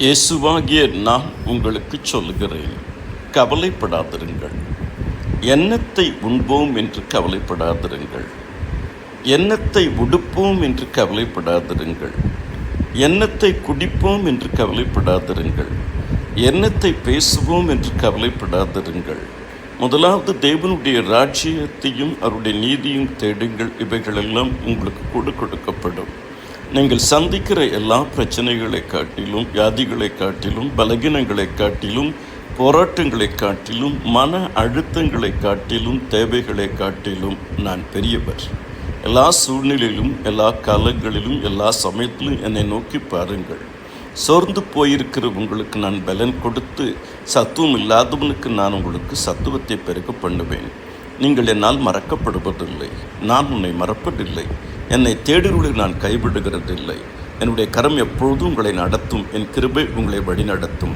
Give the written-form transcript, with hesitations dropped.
இயேசுவாகிய நான் உங்களுக்கு சொல்லுகிறேன், கவலைப்படாதிருங்கள். என்னத்தை உண்போம் என்று கவலைப்படாதிருங்கள். என்னத்தை உடுப்போம் என்று கவலைப்படாதிருங்கள். என்னத்தை குடிப்போம் என்று கவலைப்படாதிருங்கள். என்னத்தை பேசுவோம் என்று கவலைப்படாதிருங்கள். முதலாவது தேவனுடைய ராஜ்யத்தையும் அவருடைய நீதியும் தேடுங்கள், இவைகளெல்லாம் உங்களுக்கு கொடுக்கப்படும். நீங்கள் சந்திக்கிற எல்லா பிரச்சனைகளை காட்டிலும், வியாதிகளை காட்டிலும், பலகீனங்களை காட்டிலும், போராட்டங்களை காட்டிலும், மன அழுத்தங்களை காட்டிலும், தேவைகளை காட்டிலும் நான் பெரியவர். எல்லா சூழ்நிலையிலும், எல்லா காலங்களிலும், எல்லா சமயத்திலும் என்னை நோக்கி பாருங்கள். சோர்ந்து போயிருக்கிற உங்களுக்கு நான் பலன் கொடுத்து, சத்துவம் இல்லாதவனுக்கு நான் உங்களுக்கு சத்துவத்தை பெருக பண்ணுவேன். நீங்கள் என்னால் மறக்கப்படுவதில்லை, நான் உன்னை மறப்பதில்லை. என்னை தேடுகளை நான் கைவிடுகிறதில்லை. என்னுடைய கரம் எப்பொழுதும் உங்களை நடத்தும், என் கிருபை உங்களை வழி நடத்தும்.